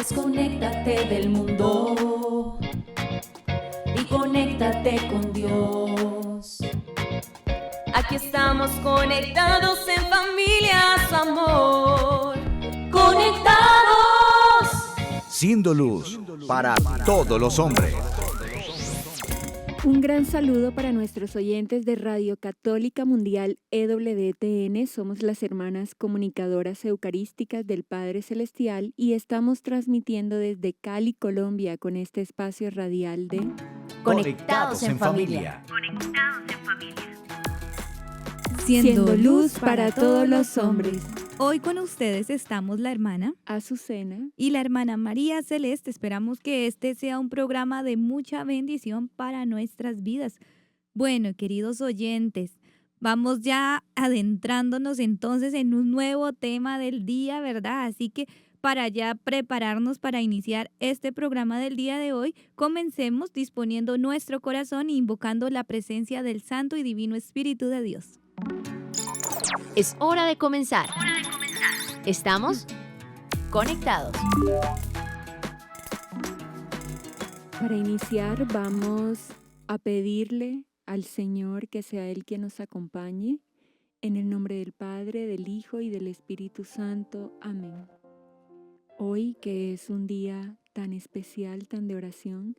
Desconéctate del mundo y conéctate con Dios. Aquí estamos conectados en familia, su amor. Conectados. Siendo luz para todos los hombres. Un gran saludo para nuestros oyentes de Radio Católica Mundial EWTN. Somos las hermanas comunicadoras eucarísticas del Padre Celestial y estamos transmitiendo desde Cali, Colombia, con este espacio radial de Conectados en familia. Siendo luz para todos los hombres. Hoy con ustedes estamos la hermana Azucena y la hermana María Celeste. Esperamos que este sea un programa de mucha bendición para nuestras vidas. Bueno, queridos oyentes, vamos ya adentrándonos entonces en un nuevo tema del día, ¿verdad? Así que para ya prepararnos para iniciar este programa del día de hoy, comencemos disponiendo nuestro corazón e invocando la presencia del Santo y Divino Espíritu de Dios. Es hora de comenzar. Estamos conectados. Para iniciar, vamos a pedirle al Señor que sea Él quien nos acompañe. En el nombre del Padre, del Hijo y del Espíritu Santo. Amén. Hoy, que es un día tan especial, tan de oración,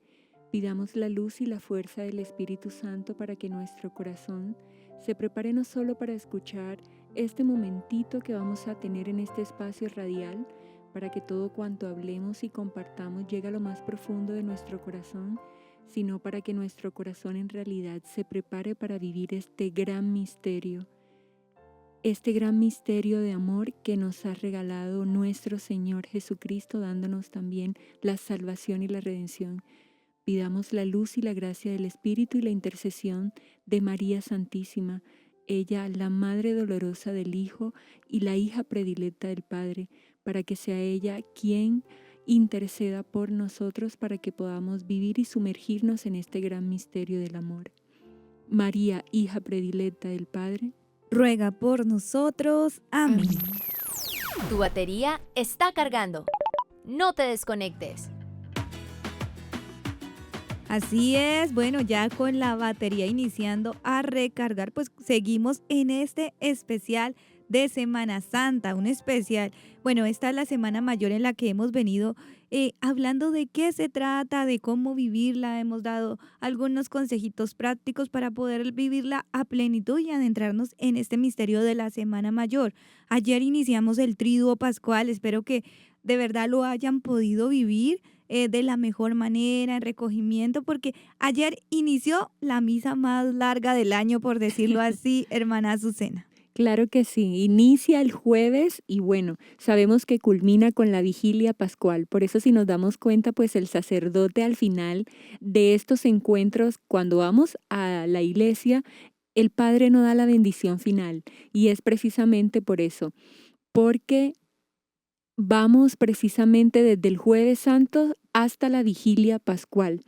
pidamos la luz y la fuerza del Espíritu Santo para que nuestro corazón se prepare no solo para escuchar este momentito que vamos a tener en este espacio radial, para que todo cuanto hablemos y compartamos llegue a lo más profundo de nuestro corazón, sino para que nuestro corazón en realidad se prepare para vivir este gran misterio de amor que nos ha regalado nuestro Señor Jesucristo, dándonos también la salvación y la redención. Pidamos la luz y la gracia del Espíritu y la intercesión de María Santísima, ella la Madre dolorosa del Hijo y la hija predilecta del Padre, para que sea ella quien interceda por nosotros para que podamos vivir y sumergirnos en este gran misterio del amor. María, hija predilecta del Padre, Ruega por nosotros. Amén. Tu batería está cargando. No te desconectes. Así es, bueno, ya con la batería iniciando a recargar, pues seguimos en este especial de Semana Santa, un especial. Bueno, esta es la Semana Mayor en la que hemos venido hablando de qué se trata, de cómo vivirla. Hemos dado algunos consejitos prácticos para poder vivirla a plenitud y adentrarnos en este misterio de la Semana Mayor. Ayer iniciamos el Triduo Pascual, espero que de verdad lo hayan podido vivir de la mejor manera, en recogimiento, porque ayer inició la misa más larga del año, por decirlo así, hermana Azucena. Claro que sí, inicia el jueves y bueno, sabemos que culmina con la vigilia pascual. Por eso si nos damos cuenta, pues el sacerdote al final de estos encuentros, cuando vamos a la iglesia, el Padre nos da la bendición final. Y es precisamente por eso, porque vamos precisamente desde el Jueves Santo hasta la vigilia pascual.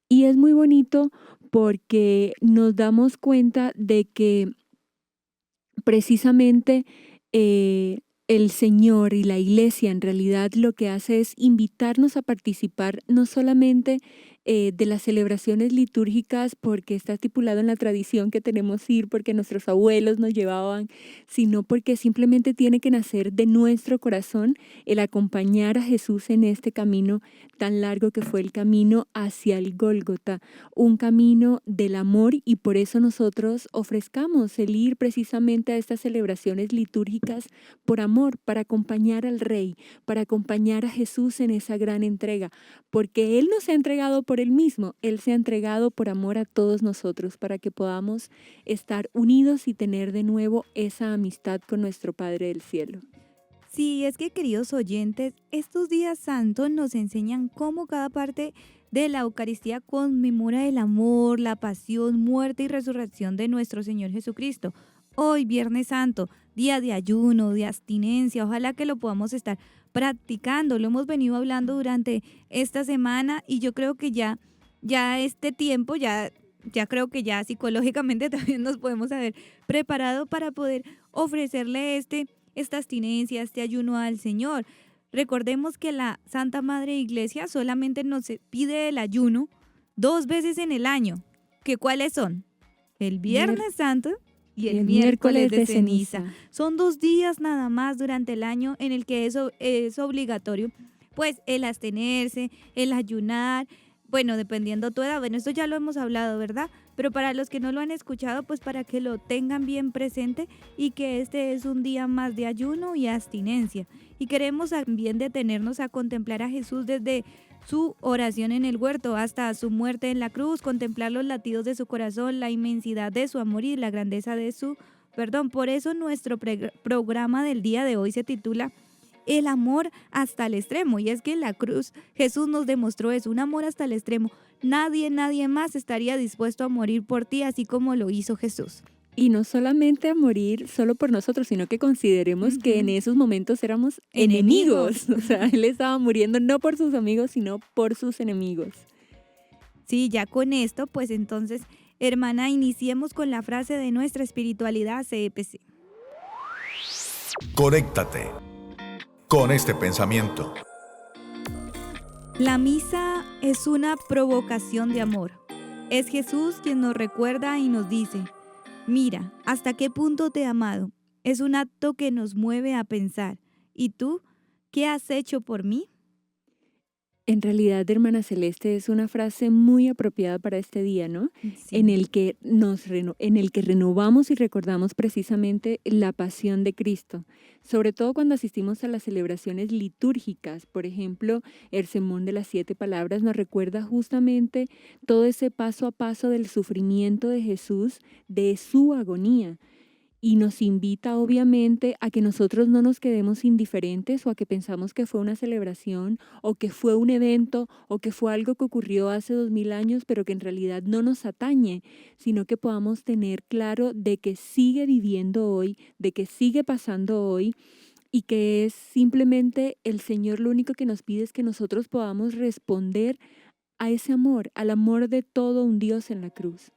Y es muy bonito porque nos damos cuenta de que precisamente el Señor y la Iglesia en realidad lo que hace es invitarnos a participar no solamente de las celebraciones litúrgicas porque está estipulado en la tradición que tenemos ir, porque nuestros abuelos nos llevaban, sino porque simplemente tiene que nacer de nuestro corazón el acompañar a Jesús en este camino tan largo que fue el camino hacia el Gólgota, un camino del amor, y por eso nosotros ofrezcamos el ir precisamente a estas celebraciones litúrgicas por amor, para acompañar al Rey, para acompañar a Jesús en esa gran entrega, porque Él nos ha entregado por Él mismo, Él se ha entregado por amor a todos nosotros, para que podamos estar unidos y tener de nuevo esa amistad con nuestro Padre del Cielo. Sí, es que queridos oyentes, estos días santos nos enseñan cómo cada parte de la Eucaristía conmemora el amor, la pasión, muerte y resurrección de nuestro Señor Jesucristo. Hoy, Viernes Santo, día de ayuno, de abstinencia, ojalá que lo podamos estar practicando. Lo hemos venido hablando durante esta semana y yo creo que ya este tiempo, ya creo que ya psicológicamente también nos podemos haber preparado para poder ofrecerle esta abstinencia, este ayuno al Señor. Recordemos que la Santa Madre Iglesia solamente nos pide el ayuno 2 veces en el año. ¿Que cuáles son? El Viernes Santo y el miércoles de ceniza. Son 2 días nada más durante el año en el que es obligatorio, pues el abstenerse, el ayunar. Bueno, dependiendo tu edad, bueno, esto ya lo hemos hablado, ¿verdad? Pero para los que no lo han escuchado, pues para que lo tengan bien presente y que este es un día más de ayuno y abstinencia. Y queremos también detenernos a contemplar a Jesús desde su oración en el huerto hasta su muerte en la cruz, contemplar los latidos de su corazón, la inmensidad de su amor y la grandeza de su perdón. Por eso nuestro programa del día de hoy se titula El amor hasta el extremo, y es que en la cruz Jesús nos demostró eso, un amor hasta el extremo. Nadie más estaría dispuesto a morir por ti así como lo hizo Jesús. Y no solamente a morir solo por nosotros, sino que consideremos que en esos momentos éramos enemigos. O sea, Él estaba muriendo no por sus amigos, sino por sus enemigos. Sí, ya con esto, pues entonces, hermana, iniciemos con la frase de nuestra espiritualidad CEPC. Conéctate con este pensamiento. La misa es una provocación de amor. Es Jesús quien nos recuerda y nos dice: mira, ¿hasta qué punto te he amado? Es un acto que nos mueve a pensar. ¿Y tú, qué has hecho por mí? En realidad, hermana Celeste, es una frase muy apropiada para este día, ¿no? Sí. En el que renovamos y recordamos precisamente la pasión de Cristo, sobre todo cuando asistimos a las celebraciones litúrgicas. Por ejemplo, el Sermón de las 7 Palabras nos recuerda justamente todo ese paso a paso del sufrimiento de Jesús, de su agonía. Y nos invita obviamente a que nosotros no nos quedemos indiferentes o a que pensamos que fue una celebración o que fue un evento o que fue algo que ocurrió hace 2000 años pero que en realidad no nos atañe, sino que podamos tener claro de que sigue viviendo hoy, de que sigue pasando hoy y que es simplemente el Señor lo único que nos pide es que nosotros podamos responder a ese amor, al amor de todo un Dios en la cruz.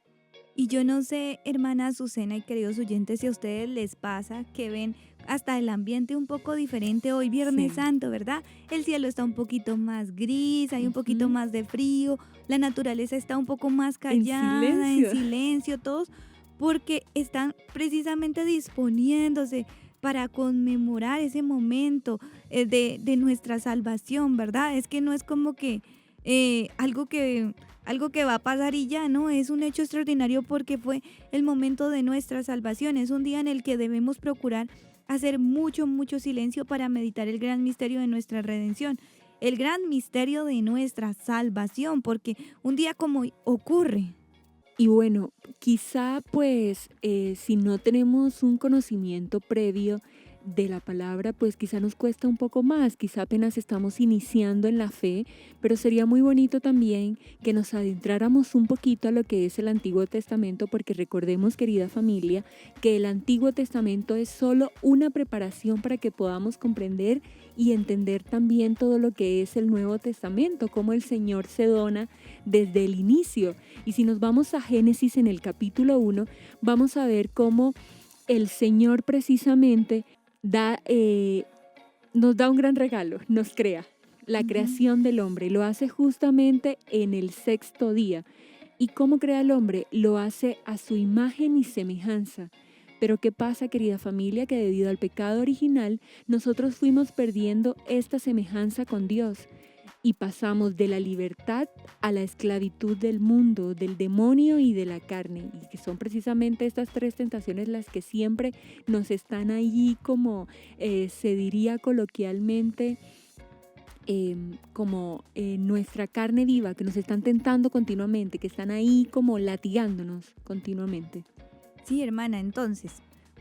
Y yo no sé, hermana Azucena y queridos oyentes, si a ustedes les pasa que ven hasta el ambiente un poco diferente hoy, Viernes Santo, ¿verdad? El cielo está un poquito más gris, hay un poquito más de frío, la naturaleza está un poco más callada, en silencio todos, porque están precisamente disponiéndose para conmemorar ese momento de nuestra salvación, ¿verdad? Es que no es como que algo que va a pasar y ya, ¿no? Es un hecho extraordinario porque fue el momento de nuestra salvación. Es un día en el que debemos procurar hacer mucho silencio para meditar el gran misterio de nuestra redención, el gran misterio de nuestra salvación, porque un día como hoy ocurre. Y bueno, quizá pues si no tenemos un conocimiento previo de la palabra, pues quizá nos cuesta un poco más, quizá apenas estamos iniciando en la fe, pero sería muy bonito también que nos adentráramos un poquito a lo que es el Antiguo Testamento, porque recordemos, querida familia, que el Antiguo Testamento es solo una preparación para que podamos comprender y entender también todo lo que es el Nuevo Testamento, cómo el Señor se dona desde el inicio. Y si nos vamos a Génesis en el capítulo 1, vamos a ver cómo el Señor precisamente nos da un gran regalo, nos crea. la creación del hombre. Lo hace justamente en el sexto día. ¿Y cómo crea el hombre? Lo hace a su imagen y semejanza. Pero ¿qué pasa, querida familia? Que debido al pecado original, nosotros fuimos perdiendo esta semejanza con Dios y pasamos de la libertad a la esclavitud del mundo, del demonio y de la carne. Y que son precisamente estas tres tentaciones las que siempre nos están allí, como se diría coloquialmente, como nuestra carne viva, que nos están tentando continuamente, que están ahí como latigándonos continuamente. Sí, hermana, entonces,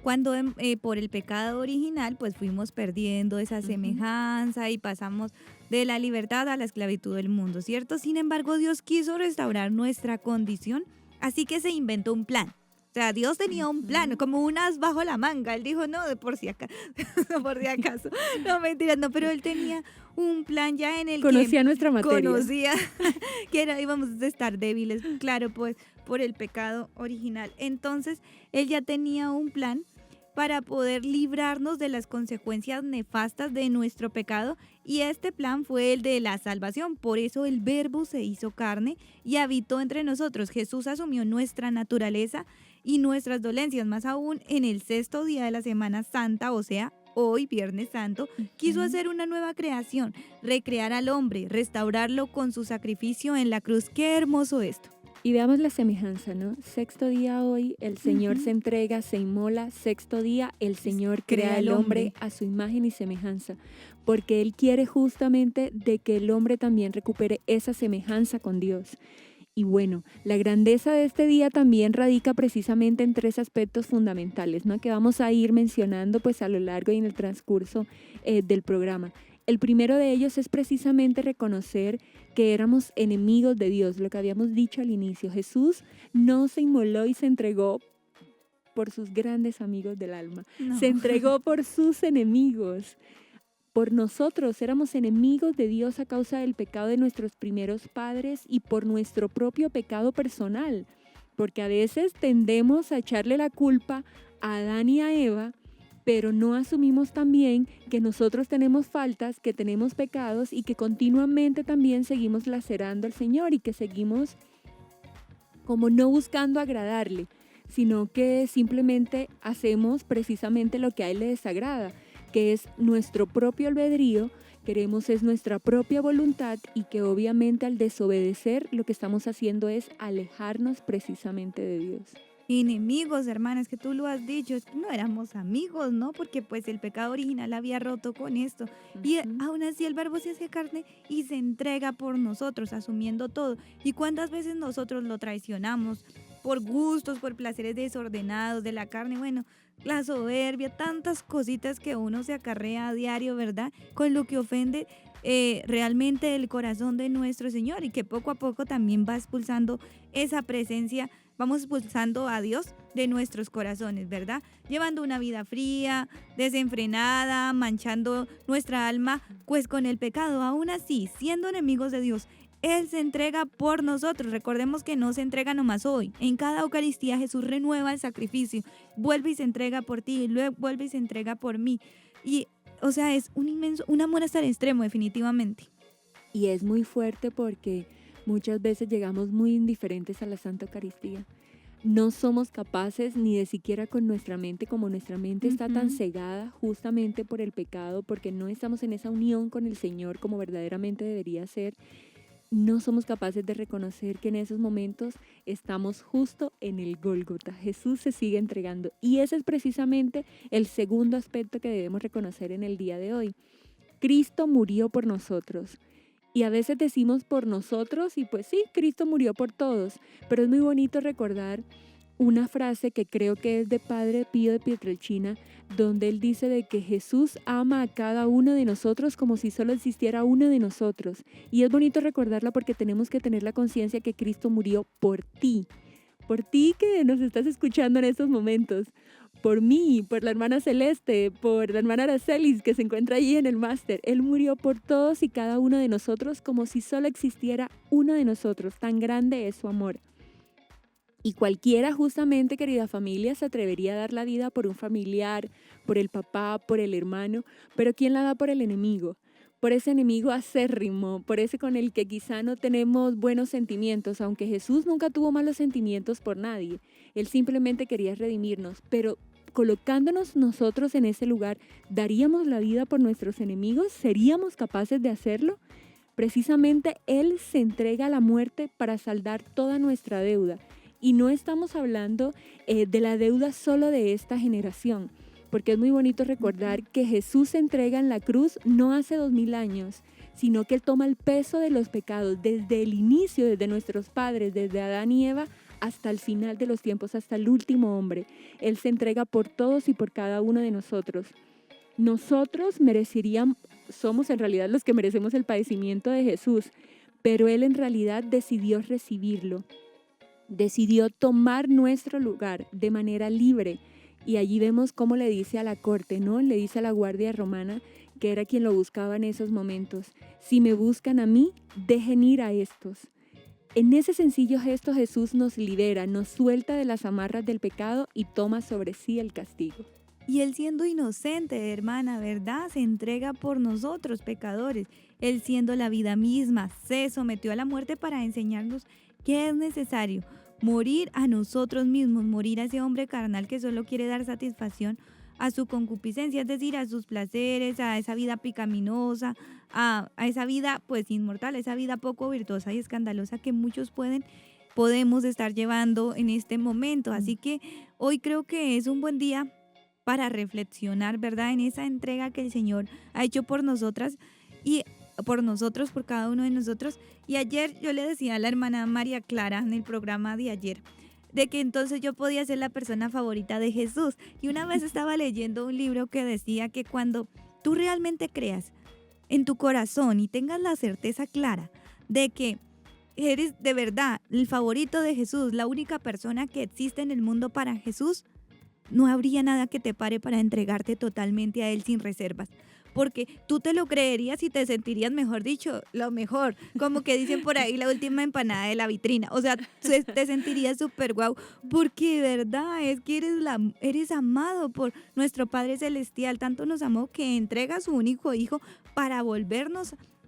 cuando por el pecado original, pues fuimos perdiendo esa semejanza y pasamos de la libertad a la esclavitud del mundo, ¿cierto? Sin embargo, Dios quiso restaurar nuestra condición, así que se inventó un plan. O sea, Dios tenía un plan, como un as bajo la manga. Él dijo, no, de por si acaso, no, por si acaso. No, mentiras, no, pero él tenía un plan ya en el Conocía nuestra materia. Conocía que íbamos a estar débiles, claro, pues por el pecado original. Entonces, él ya tenía un plan para poder librarnos de las consecuencias nefastas de nuestro pecado, y este plan fue el de la salvación. Por eso el Verbo se hizo carne y habitó entre nosotros. Jesús asumió nuestra naturaleza y nuestras dolencias, más aún en el sexto día de la Semana Santa, o sea, hoy, Viernes Santo, quiso hacer una nueva creación, recrear al hombre, restaurarlo con su sacrificio en la cruz. Qué hermoso esto. Y veamos la semejanza, ¿no? Sexto día hoy, el Señor se entrega, se inmola. Sexto día, el Señor crea al hombre a su imagen y semejanza, porque Él quiere justamente de que el hombre también recupere esa semejanza con Dios. Y bueno, la grandeza de este día también radica precisamente en tres aspectos fundamentales, ¿no? Que vamos a ir mencionando pues a lo largo y en el transcurso del programa. El primero de ellos es precisamente reconocer que éramos enemigos de Dios, lo que habíamos dicho al inicio. Jesús no se inmoló y se entregó por sus grandes amigos del alma. No. Se entregó por sus enemigos. Por nosotros éramos enemigos de Dios a causa del pecado de nuestros primeros padres y por nuestro propio pecado personal. Porque a veces tendemos a echarle la culpa a Adán y a Eva, pero no asumimos también que nosotros tenemos faltas, que tenemos pecados y que continuamente también seguimos lacerando al Señor y que seguimos como no buscando agradarle, sino que simplemente hacemos precisamente lo que a Él le desagrada, que es nuestro propio albedrío, queremos es nuestra propia voluntad, y que obviamente al desobedecer lo que estamos haciendo es alejarnos precisamente de Dios. Enemigos, hermanas, que tú lo has dicho, es que no éramos amigos, ¿no? Porque pues el pecado original había roto con esto. Y aún así el Verbo se hace carne y se entrega por nosotros, asumiendo todo. ¿Y cuántas veces nosotros lo traicionamos por gustos, por placeres desordenados de la carne? Bueno, la soberbia, tantas cositas que uno se acarrea a diario, ¿verdad? Con lo que ofende realmente el corazón de nuestro Señor, y que poco a poco también va expulsando esa presencia. Vamos expulsando a Dios de nuestros corazones, ¿verdad? Llevando una vida fría, desenfrenada, manchando nuestra alma, pues con el pecado. Aún así, siendo enemigos de Dios, Él se entrega por nosotros. Recordemos que no se entrega nomás hoy. En cada Eucaristía Jesús renueva el sacrificio, vuelve y se entrega por ti, y luego vuelve y se entrega por mí. Y, o sea, es un amor hasta el extremo, definitivamente. Y es muy fuerte porque muchas veces llegamos muy indiferentes a la Santa Eucaristía. No somos capaces ni de siquiera con nuestra mente, como nuestra mente está tan cegada justamente por el pecado, porque no estamos en esa unión con el Señor como verdaderamente debería ser. No somos capaces de reconocer que en esos momentos estamos justo en el Gólgota. Jesús se sigue entregando, y ese es precisamente el segundo aspecto que debemos reconocer en el día de hoy. Cristo murió por nosotros. Y a veces decimos por nosotros, y pues sí, Cristo murió por todos, pero es muy bonito recordar una frase que creo que es de Padre Pío de Pietrelcina, donde él dice de que Jesús ama a cada uno de nosotros como si solo existiera uno de nosotros. Y es bonito recordarla porque tenemos que tener la conciencia que Cristo murió por ti que nos estás escuchando en estos momentos, por mí, por la hermana Celeste, por la hermana Aracelis que se encuentra allí en el máster. Él murió por todos y cada uno de nosotros como si solo existiera uno de nosotros. Tan grande es su amor. Y cualquiera justamente, querida familia, se atrevería a dar la vida por un familiar, por el papá, por el hermano, pero ¿quién la da por el enemigo? por ese enemigo acérrimo, por ese con el que quizá no tenemos buenos sentimientos, aunque Jesús nunca tuvo malos sentimientos por nadie. Él simplemente quería redimirnos, pero colocándonos nosotros en ese lugar, ¿daríamos la vida por nuestros enemigos? ¿Seríamos capaces de hacerlo? Precisamente Él se entrega a la muerte para saldar toda nuestra deuda. Y no estamos hablando de la deuda solo de esta generación, porque es muy bonito recordar que Jesús se entrega en la cruz no hace 2000 años, sino que Él toma el peso de los pecados desde el inicio, desde nuestros padres, desde Adán y Eva, hasta el final de los tiempos, hasta el último hombre. Él se entrega por todos y por cada uno de nosotros. Nosotros somos en realidad los que merecemos el padecimiento de Jesús, pero Él en realidad decidió recibirlo, decidió tomar nuestro lugar de manera libre. Y allí vemos cómo le dice a la corte, ¿no? Le dice a la guardia romana, que era quien lo buscaba en esos momentos: si me buscan a mí, dejen ir a estos. En ese sencillo gesto Jesús nos libera, nos suelta de las amarras del pecado y toma sobre sí el castigo. Y Él siendo inocente, hermana, ¿verdad? Se entrega por nosotros, pecadores. Él siendo la vida misma, se sometió a la muerte para enseñarnos que es necesario morir a nosotros mismos, morir a ese hombre carnal que solo quiere dar satisfacción a su concupiscencia, es decir, a sus placeres, a esa vida pecaminosa, a esa vida pues inmortal, a esa vida poco virtuosa y escandalosa que muchos podemos estar llevando en este momento. Así que hoy creo que es un buen día para reflexionar, ¿verdad?, en esa entrega que el Señor ha hecho por nosotras y por nosotros, por cada uno de nosotros. Y ayer yo le decía a la hermana María Clara en el programa de ayer, de que entonces yo podía ser la persona favorita de Jesús. Y una vez estaba leyendo un libro que decía que cuando tú realmente creas en tu corazón y tengas la certeza clara de que eres de verdad el favorito de Jesús, la única persona que existe en el mundo para Jesús, no habría nada que te pare para entregarte totalmente a Él sin reservas. Porque tú te lo creerías y te sentirías, mejor dicho, lo mejor. Como que dicen por ahí, la última empanada de la vitrina. O sea, te sentirías súper guau. Porque de verdad es que eres amado por nuestro Padre Celestial. Tanto nos amó que entrega a su único Hijo para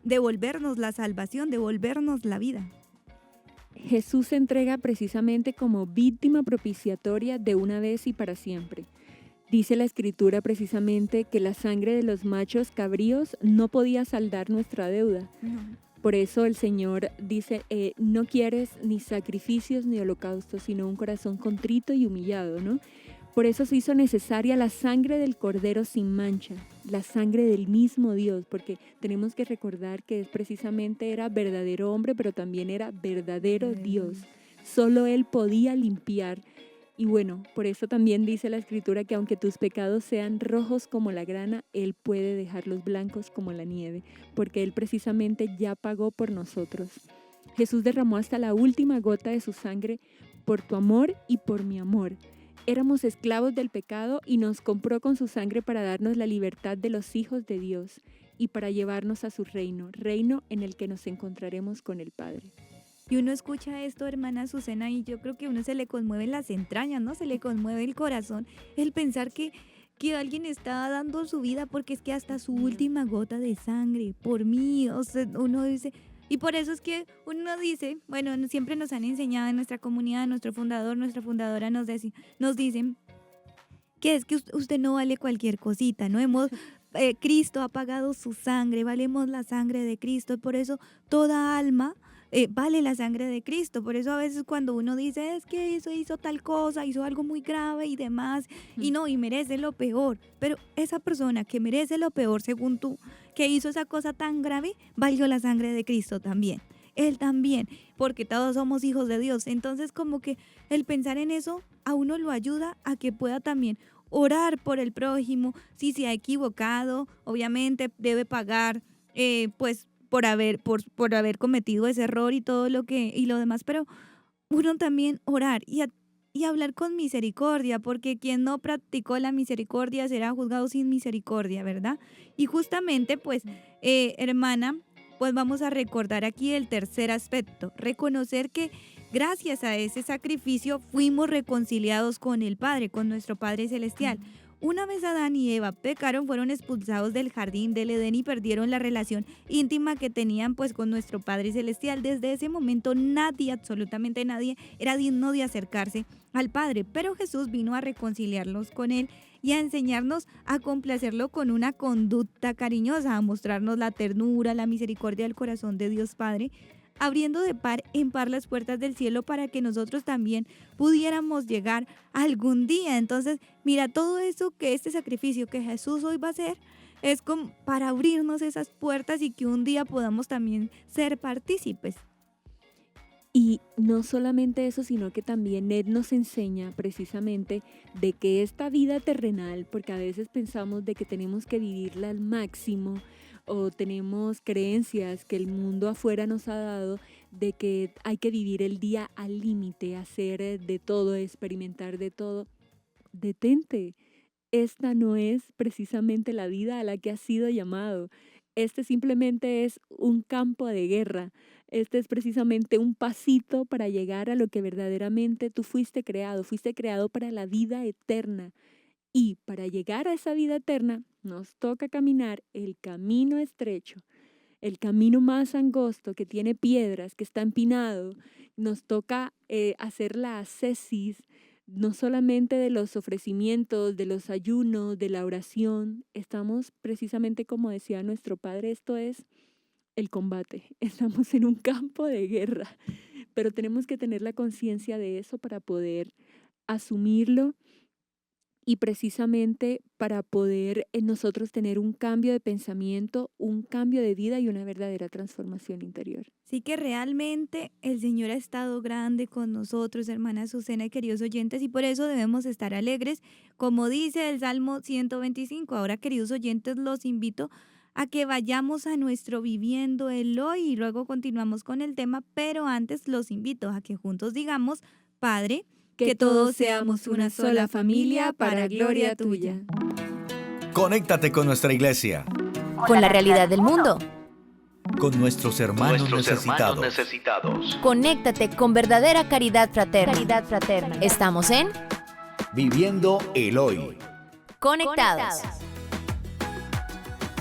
devolvernos la salvación, devolvernos la vida. Jesús se entrega precisamente como víctima propiciatoria de una vez y para siempre. Dice la Escritura precisamente que la sangre de los machos cabríos no podía saldar nuestra deuda. No. Por eso el Señor dice, no quieres ni sacrificios ni holocaustos, sino un corazón contrito y humillado, ¿no? Por eso se hizo necesaria la sangre del Cordero sin mancha, la sangre del mismo Dios, porque tenemos que recordar que precisamente era verdadero hombre, pero también era verdadero Dios. Solo Él podía limpiar. Y bueno, por eso también dice la Escritura que aunque tus pecados sean rojos como la grana, Él puede dejarlos blancos como la nieve, porque Él precisamente ya pagó por nosotros. Jesús derramó hasta la última gota de su sangre por tu amor y por mi amor. Éramos esclavos del pecado y nos compró con su sangre para darnos la libertad de los hijos de Dios y para llevarnos a su reino, reino en el que nos encontraremos con el Padre. Y uno escucha esto, hermana Azucena, y yo creo que a uno se le conmueven las entrañas, ¿no? Se le conmueve el corazón el pensar que alguien está dando su vida, porque es que hasta su última gota de sangre, por mí, o sea, uno dice... Y por eso es que uno dice, bueno, siempre nos han enseñado en nuestra comunidad, nuestro fundador, nuestra fundadora nos dicen que es que usted no vale cualquier cosita, ¿no? Cristo ha pagado su sangre, valemos la sangre de Cristo, por eso toda alma... vale la sangre de Cristo. Por eso a veces cuando uno dice es que eso hizo tal cosa, hizo algo muy grave y demás, y merece lo peor, pero esa persona que merece lo peor según tú, que hizo esa cosa tan grave, valió la sangre de Cristo también. Él también, porque todos somos hijos de Dios. Entonces como que el pensar en eso a uno lo ayuda a que pueda también orar por el prójimo. Si se ha equivocado, obviamente debe pagar por haber cometido ese error y todo lo demás, pero uno también orar y hablar con misericordia, porque quien no practicó la misericordia será juzgado sin misericordia, ¿verdad? Y justamente, hermana, pues vamos a recordar aquí el tercer aspecto, reconocer que gracias a ese sacrificio fuimos reconciliados con el Padre, con nuestro Padre Celestial. Una vez Adán y Eva pecaron, fueron expulsados del jardín del Edén y perdieron la relación íntima que tenían pues con nuestro Padre Celestial. Desde ese momento nadie, absolutamente nadie, era digno de acercarse al Padre, pero Jesús vino a reconciliarnos con Él y a enseñarnos a complacerlo con una conducta cariñosa, a mostrarnos la ternura, la misericordia del corazón de Dios Padre, abriendo de par en par las puertas del cielo para que nosotros también pudiéramos llegar algún día. Entonces, mira, todo eso que este sacrificio que Jesús hoy va a hacer es como para abrirnos esas puertas y que un día podamos también ser partícipes. Y no solamente eso, sino que también Él nos enseña precisamente de que esta vida terrenal, porque a veces pensamos de que tenemos que vivirla al máximo, o tenemos creencias que el mundo afuera nos ha dado de que hay que vivir el día al límite, hacer de todo, experimentar de todo. Detente, esta no es precisamente la vida a la que has sido llamado. Este simplemente es un campo de guerra. Este es precisamente un pasito para llegar a lo que verdaderamente tú fuiste creado para la vida eterna. Y para llegar a esa vida eterna nos toca caminar el camino estrecho, el camino más angosto que tiene piedras, que está empinado. Nos toca hacer la ascesis, no solamente de los ofrecimientos, de los ayunos, de la oración. Estamos precisamente como decía nuestro Padre, esto es el combate. Estamos en un campo de guerra, pero tenemos que tener la conciencia de eso para poder asumirlo y precisamente para poder en nosotros tener un cambio de pensamiento, un cambio de vida y una verdadera transformación interior. Sí que realmente el Señor ha estado grande con nosotros, hermana Azucena y queridos oyentes, y por eso debemos estar alegres, como dice el Salmo 125. Ahora, queridos oyentes, los invito a que vayamos a nuestro Viviendo el Hoy y luego continuamos con el tema, pero antes los invito a que juntos digamos, Padre, que todos seamos una sola familia para gloria tuya. Conéctate con nuestra iglesia, Con la realidad del mundo. con nuestros hermanos necesitados. Conéctate con verdadera caridad fraterna. Estamos en Viviendo el hoy. Conectados.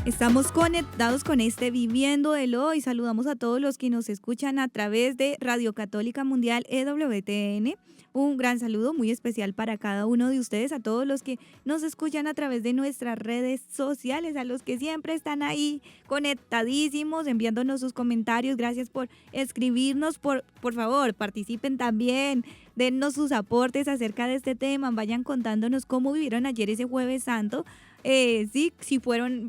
Estamos conectados con este Viviendo el Hoy. Saludamos a todos los que nos escuchan a través de Radio Católica Mundial EWTN. Un gran saludo muy especial para cada uno de ustedes, a todos los que nos escuchan a través de nuestras redes sociales, a los que siempre están ahí conectadísimos, enviándonos sus comentarios. Gracias por escribirnos, por favor, participen también, dennos sus aportes acerca de este tema, vayan contándonos cómo vivieron ayer ese Jueves Santo. Si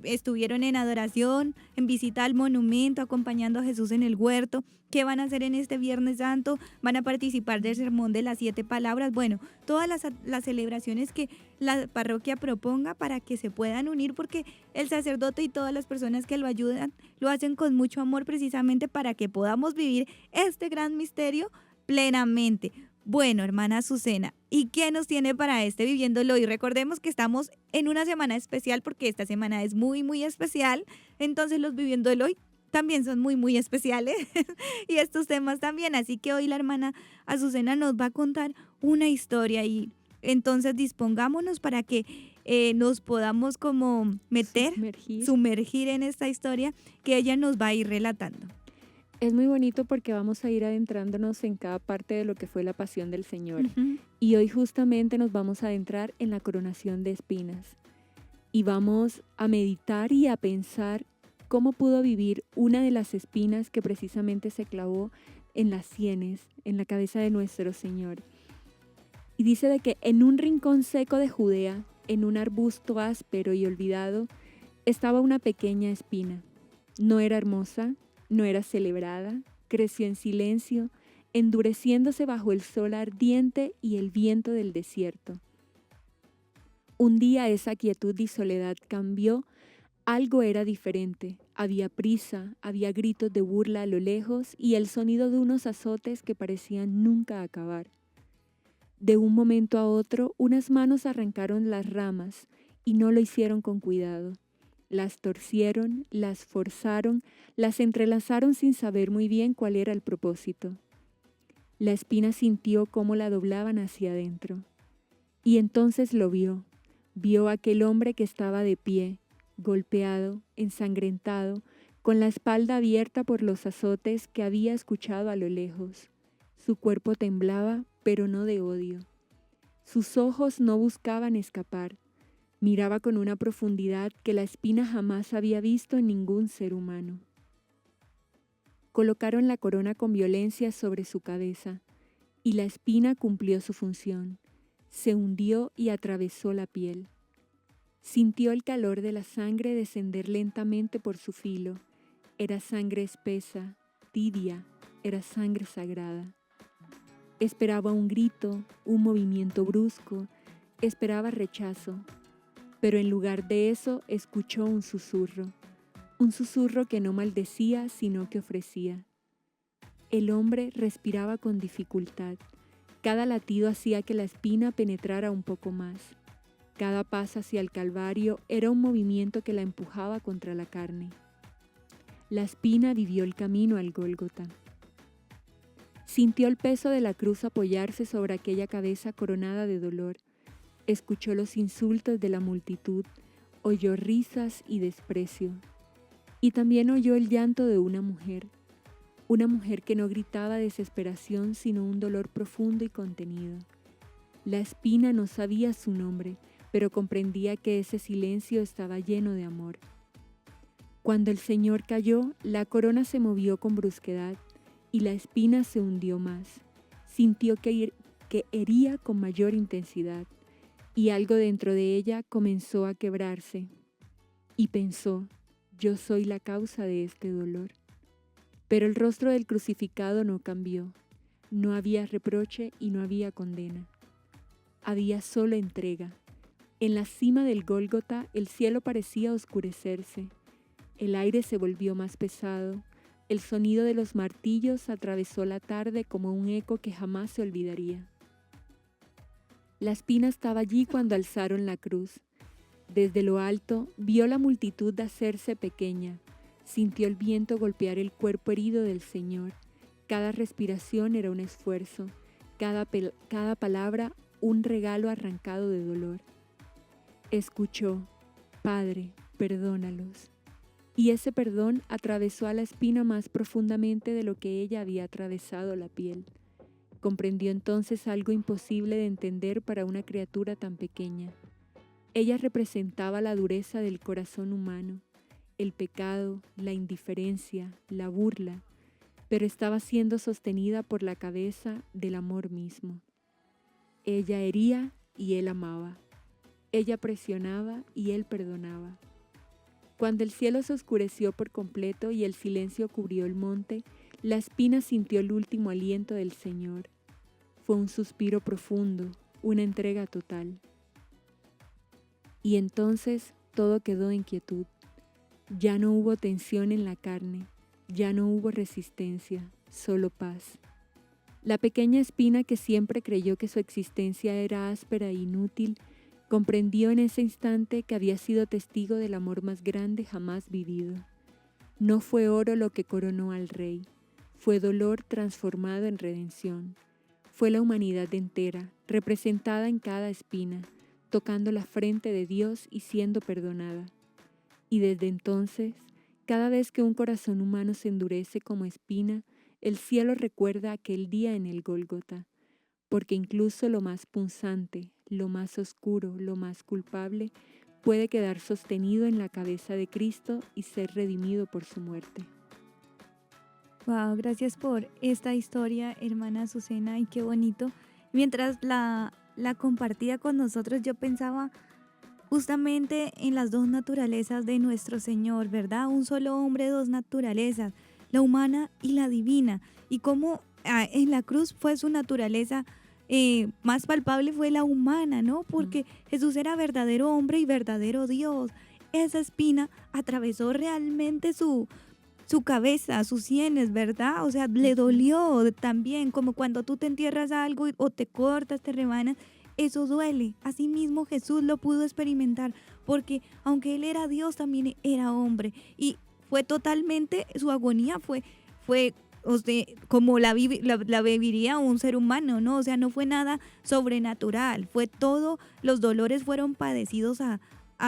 estuvieron en adoración, en visita al monumento, acompañando a Jesús en el huerto. ¿Qué van a hacer en este Viernes Santo? ¿Van a participar del sermón de las 7 palabras? Bueno, todas las celebraciones que la parroquia proponga para que se puedan unir, porque el sacerdote y todas las personas que lo ayudan lo hacen con mucho amor, precisamente para que podamos vivir este gran misterio plenamente. Bueno, hermana Azucena, ¿y qué nos tiene para este Viviéndolo Hoy? Recordemos que estamos en una semana especial, porque esta semana es muy, muy especial. Entonces los Viviéndolo Hoy también son muy, muy especiales y estos temas también. Así que hoy la hermana Azucena nos va a contar una historia y entonces dispongámonos para que nos podamos como sumergir en esta historia que ella nos va a ir relatando. Es muy bonito porque vamos a ir adentrándonos en cada parte de lo que fue la pasión del Señor. Uh-huh. Y hoy justamente nos vamos a adentrar en la coronación de espinas. Y vamos a meditar y a pensar cómo pudo vivir una de las espinas que precisamente se clavó en las sienes, en la cabeza de nuestro Señor. Y dice de que en un rincón seco de Judea, en un arbusto áspero y olvidado, estaba una pequeña espina. No era hermosa, no era celebrada, creció en silencio, endureciéndose bajo el sol ardiente y el viento del desierto. Un día esa quietud y soledad cambió, algo era diferente, había prisa, había gritos de burla a lo lejos y el sonido de unos azotes que parecían nunca acabar. De un momento a otro, unas manos arrancaron las ramas y no lo hicieron con cuidado. Las torcieron, las forzaron, las entrelazaron sin saber muy bien cuál era el propósito. La espina sintió cómo la doblaban hacia adentro. Y entonces lo vio. vio a aquel hombre que estaba de pie, golpeado, ensangrentado, con la espalda abierta por los azotes que había escuchado a lo lejos. Su cuerpo temblaba, pero no de odio. Sus ojos no buscaban escapar. Miraba con una profundidad que la espina jamás había visto en ningún ser humano. Colocaron la corona con violencia sobre su cabeza, y la espina cumplió su función. Se hundió y atravesó la piel. Sintió el calor de la sangre descender lentamente por su filo. Era sangre espesa, tibia, era sangre sagrada. Esperaba un grito, un movimiento brusco, esperaba rechazo, pero en lugar de eso escuchó un susurro que no maldecía, sino que ofrecía. El hombre respiraba con dificultad. Cada latido hacía que la espina penetrara un poco más. Cada paso hacia el Calvario era un movimiento que la empujaba contra la carne. La espina vivió el camino al Gólgota. Sintió el peso de la cruz apoyarse sobre aquella cabeza coronada de dolor. Escuchó los insultos de la multitud, oyó risas y desprecio. Y también oyó el llanto de una mujer que no gritaba desesperación, sino un dolor profundo y contenido. La espina no sabía su nombre, pero comprendía que ese silencio estaba lleno de amor. Cuando el Señor cayó, la corona se movió con brusquedad y la espina se hundió más. Sintió que hería con mayor intensidad y algo dentro de ella comenzó a quebrarse. Y pensó, yo soy la causa de este dolor. Pero el rostro del crucificado no cambió. No había reproche y no había condena. Había solo entrega. En la cima del Gólgota el cielo parecía oscurecerse. El aire se volvió más pesado. El sonido de los martillos atravesó la tarde como un eco que jamás se olvidaría. La espina estaba allí cuando alzaron la cruz. Desde lo alto vio la multitud hacerse pequeña. Sintió el viento golpear el cuerpo herido del Señor. Cada respiración era un esfuerzo. Cada palabra un regalo arrancado de dolor. Escuchó, Padre, perdónalos. Y ese perdón atravesó a la espina más profundamente de lo que ella había atravesado la piel. Comprendió entonces algo imposible de entender para una criatura tan pequeña. Ella representaba la dureza del corazón humano, el pecado, la indiferencia, la burla, pero estaba siendo sostenida por la cabeza del amor mismo. Ella hería y él amaba. Ella presionaba y él perdonaba. Cuando el cielo se oscureció por completo y el silencio cubrió el monte, la espina sintió el último aliento del Señor. Fue un suspiro profundo, una entrega total. Y entonces todo quedó en quietud. Ya no hubo tensión en la carne, ya no hubo resistencia, solo paz. La pequeña espina que siempre creyó que su existencia era áspera e inútil, comprendió en ese instante que había sido testigo del amor más grande jamás vivido. No fue oro lo que coronó al Rey, fue dolor transformado en redención. Fue la humanidad entera, representada en cada espina, tocando la frente de Dios y siendo perdonada. Y desde entonces, cada vez que un corazón humano se endurece como espina, el cielo recuerda aquel día en el Gólgota, porque incluso lo más punzante, lo más oscuro, lo más culpable, puede quedar sostenido en la cabeza de Cristo y ser redimido por su muerte. Wow, gracias por esta historia, hermana Azucena, y qué bonito. Mientras la compartía con nosotros, yo pensaba justamente en las dos naturalezas de nuestro Señor, ¿verdad? Un solo hombre, dos naturalezas, la humana y la divina. Y cómo en la cruz fue su naturaleza más palpable, fue la humana, ¿no? Porque Jesús era verdadero hombre y verdadero Dios. Esa espina atravesó realmente su cabeza, sus sienes, ¿verdad? O sea, le dolió también, como cuando tú te entierras algo o te cortas, te rebanas, eso duele. Asimismo Jesús lo pudo experimentar, porque aunque Él era Dios, también era hombre. Y fue totalmente, su agonía fue, o sea, como la viviría un ser humano, ¿no? O sea, no fue nada sobrenatural, fue todo, los dolores fueron padecidos a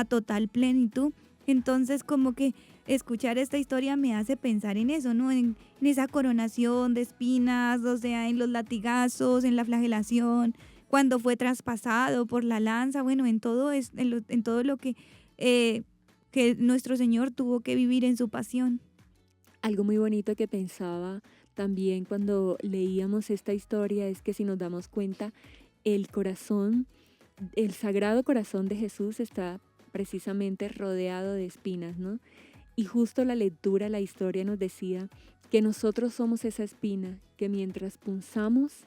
total plenitud. Entonces, como que escuchar esta historia me hace pensar en eso, ¿no? En esa coronación de espinas, o sea, en los latigazos, en la flagelación, cuando fue traspasado por la lanza, bueno, en todo, en todo lo que nuestro Señor tuvo que vivir en su pasión. Algo muy bonito que pensaba también cuando leíamos esta historia es que si nos damos cuenta, el corazón, el sagrado corazón de Jesús está precisamente rodeado de espinas, ¿no? Y justo la lectura, la historia nos decía que nosotros somos esa espina, que mientras punzamos,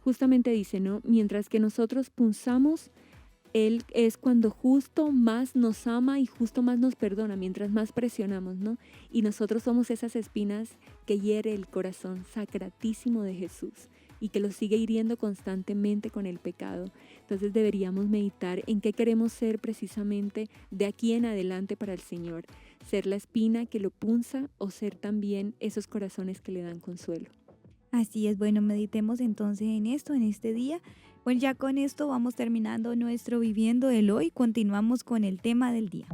justamente dice, ¿no? Mientras que nosotros punzamos, Él es cuando justo más nos ama y justo más nos perdona, mientras más presionamos, ¿no? Y nosotros somos esas espinas que hiere el corazón sacratísimo de Jesús y que lo sigue hiriendo constantemente con el pecado. Entonces deberíamos meditar en qué queremos ser precisamente de aquí en adelante para el Señor. Ser la espina que lo punza o ser también esos corazones que le dan consuelo. Así es, bueno, meditemos entonces en esto, en este día. Bueno, ya con esto vamos terminando nuestro Viviendo el Hoy. Continuamos con el tema del día.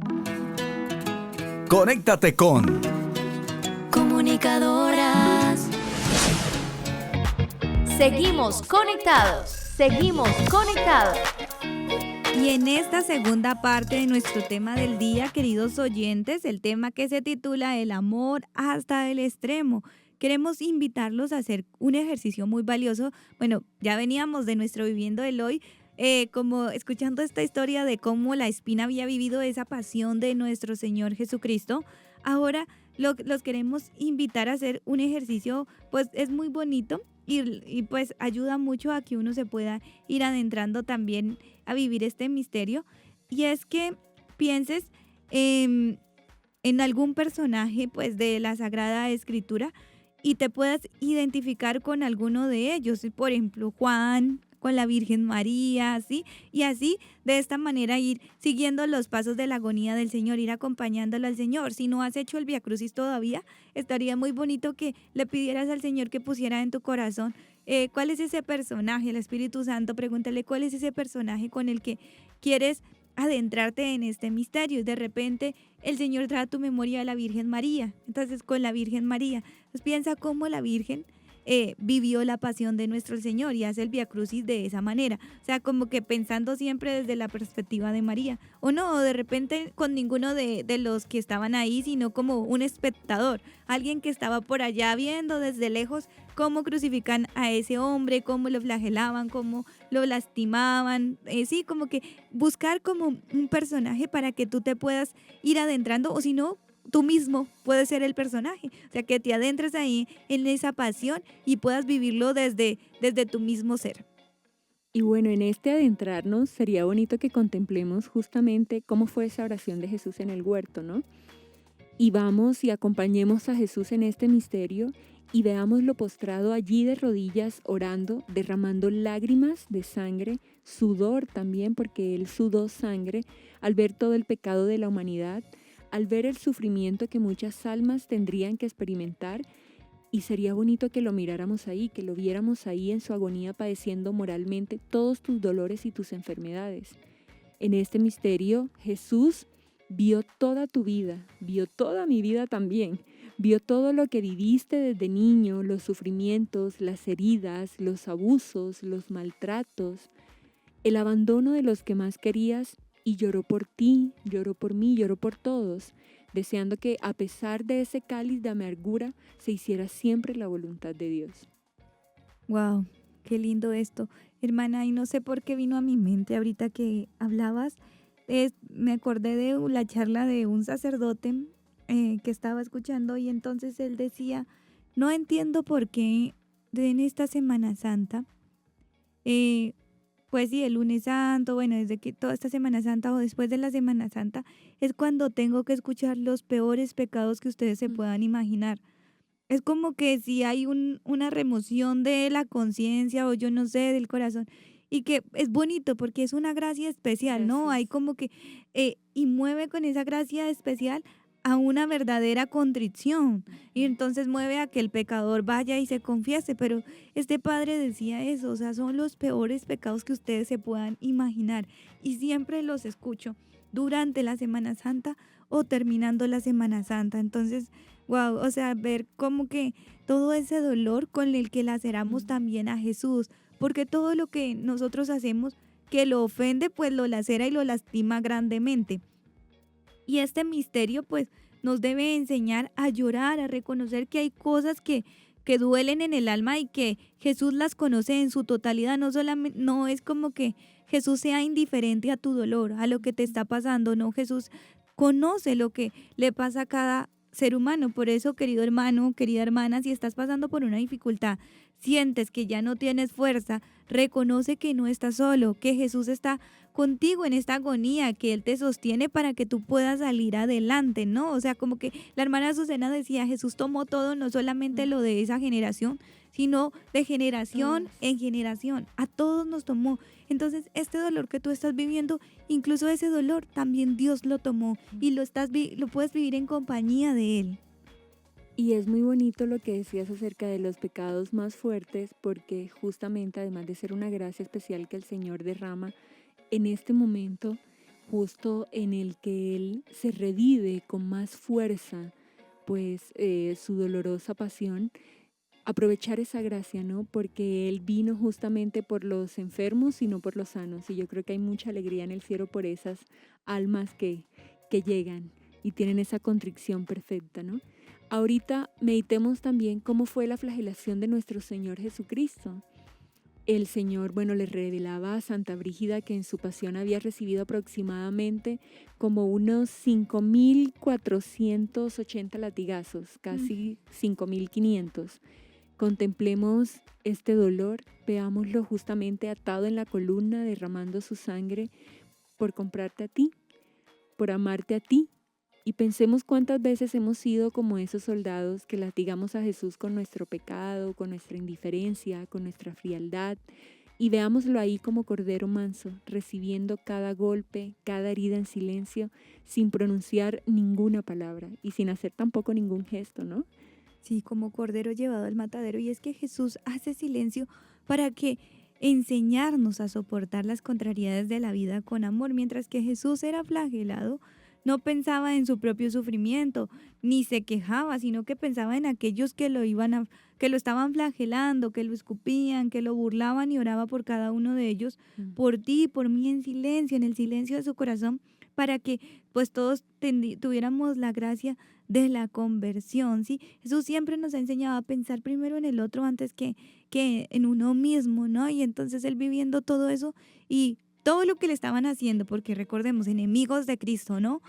Conéctate con Comunicadoras. Seguimos conectados. Seguimos conectados. Y en esta segunda parte de nuestro tema del día, queridos oyentes, el tema que se titula El amor hasta el extremo. Queremos invitarlos a hacer un ejercicio muy valioso. Bueno, ya veníamos de nuestro Viviendo el Hoy, como escuchando esta historia de cómo la espina había vivido esa pasión de nuestro Señor Jesucristo. Ahora los queremos invitar a hacer un ejercicio, pues es muy bonito y pues ayuda mucho a que uno se pueda ir adentrando también a vivir este misterio. Y es que pienses en algún personaje pues de la Sagrada Escritura y te puedas identificar con alguno de ellos, por ejemplo Juan, con la Virgen María, ¿sí? Y así, de esta manera, ir siguiendo los pasos de la agonía del Señor, ir acompañándolo al Señor. Si no has hecho el Vía Crucis todavía, estaría muy bonito que le pidieras al Señor que pusiera en tu corazón cuál es ese personaje, el Espíritu Santo, pregúntale cuál es ese personaje con el que quieres adentrarte en este misterio. De repente el Señor trae a tu memoria a la Virgen María, entonces con la Virgen María, pues piensa cómo la Virgen vivió la pasión de nuestro Señor y hace el Vía Crucis de esa manera, o sea, como que pensando siempre desde la perspectiva de María, o no, o de repente con ninguno de los que estaban ahí, sino como un espectador, alguien que estaba por allá viendo desde lejos cómo crucifican a ese hombre, cómo lo flagelaban, cómo lo lastimaban, sí, como que buscar como un personaje para que tú te puedas ir adentrando, o si no, tú mismo puedes ser el personaje, o sea, que te adentres ahí en esa pasión y puedas vivirlo desde tu mismo ser. Y bueno, en este adentrarnos sería bonito que contemplemos justamente cómo fue esa oración de Jesús en el huerto, ¿no? Y vamos y acompañemos a Jesús en este misterio y veámoslo postrado allí de rodillas orando, derramando lágrimas de sangre, sudor también, porque Él sudó sangre al ver todo el pecado de la humanidad, al ver el sufrimiento que muchas almas tendrían que experimentar, y sería bonito que lo miráramos ahí, que lo viéramos ahí en su agonía padeciendo moralmente todos tus dolores y tus enfermedades. En este misterio, Jesús vio toda tu vida, vio toda mi vida también, vio todo lo que viviste desde niño, los sufrimientos, las heridas, los abusos, los maltratos, el abandono de los que más querías, y lloró por ti, lloró por mí, lloró por todos, deseando que a pesar de ese cáliz de amargura se hiciera siempre la voluntad de Dios. Wow, qué lindo esto, hermana, y no sé por qué vino a mi mente ahorita que hablabas, me acordé de la charla de un sacerdote que estaba escuchando y entonces él decía, no entiendo por qué en esta Semana Santa, pues sí, el lunes santo, bueno, desde que toda esta Semana Santa o después de la Semana Santa es cuando tengo que escuchar los peores pecados que ustedes se puedan imaginar. Es como que si hay una remoción de la conciencia o yo no sé, del corazón, y que es bonito porque es una gracia especial, ¿no? Hay como que, y mueve con esa gracia especial a una verdadera contrición. Y entonces mueve a que el pecador vaya y se confiese. Pero este padre decía eso, o sea, son los peores pecados que ustedes se puedan imaginar. Y siempre los escucho durante la Semana Santa o terminando la Semana Santa. Entonces, wow, o sea, ver como que todo ese dolor con el que laceramos también a Jesús, porque todo lo que nosotros hacemos que lo ofende, pues lo lacera y lo lastima grandemente. Y este misterio pues nos debe enseñar a llorar, a reconocer que hay cosas que duelen en el alma y que Jesús las conoce en su totalidad. No solamente, no es como que Jesús sea indiferente a tu dolor, a lo que te está pasando. No, Jesús conoce lo que le pasa a cada ser humano. Por eso, querido hermano, querida hermana, si estás pasando por una dificultad, sientes que ya no tienes fuerza, reconoce que no estás solo, que Jesús está contigo en esta agonía, que Él te sostiene para que tú puedas salir adelante, ¿no? O sea, como que la hermana Azucena decía, Jesús tomó todo, no solamente lo de esa generación, sino de generación en generación, a todos nos tomó. Entonces, este dolor que tú estás viviendo, incluso ese dolor, también Dios lo tomó y lo puedes vivir en compañía de Él. Y es muy bonito lo que decías acerca de los pecados más fuertes, porque justamente además de ser una gracia especial que el Señor derrama en este momento, justo en el que Él se revive con más fuerza, pues su dolorosa pasión, aprovechar esa gracia, ¿no? Porque Él vino justamente por los enfermos y no por los sanos. Y yo creo que hay mucha alegría en el cielo por esas almas que llegan y tienen esa contrición perfecta, ¿no? Ahorita meditemos también cómo fue la flagelación de nuestro Señor Jesucristo. El Señor, bueno, le revelaba a Santa Brígida que en su pasión había recibido aproximadamente como unos 5.480 latigazos, casi 5.500. Contemplemos este dolor, veámoslo justamente atado en la columna, derramando su sangre por comprarte a ti, por amarte a ti. Y pensemos cuántas veces hemos sido como esos soldados que latigamos a Jesús con nuestro pecado, con nuestra indiferencia, con nuestra frialdad. Y veámoslo ahí como cordero manso, recibiendo cada golpe, cada herida en silencio, sin pronunciar ninguna palabra y sin hacer tampoco ningún gesto, ¿no? Sí, como cordero llevado al matadero. Y es que Jesús hace silencio para que enseñarnos a soportar las contrariedades de la vida con amor. Mientras que Jesús era flagelado, no pensaba en su propio sufrimiento, ni se quejaba, sino que pensaba en aquellos que que lo estaban flagelando, que lo escupían, que lo burlaban, y oraba por cada uno de ellos, por ti y por mí, en silencio, en el silencio de su corazón, para que pues todos tuviéramos la gracia de la conversión, ¿sí? Jesús siempre nos ha enseñado a pensar primero en el otro antes que en uno mismo, ¿no? Y entonces Él viviendo todo eso y todo lo que le estaban haciendo, porque recordemos, enemigos de Cristo, ¿no?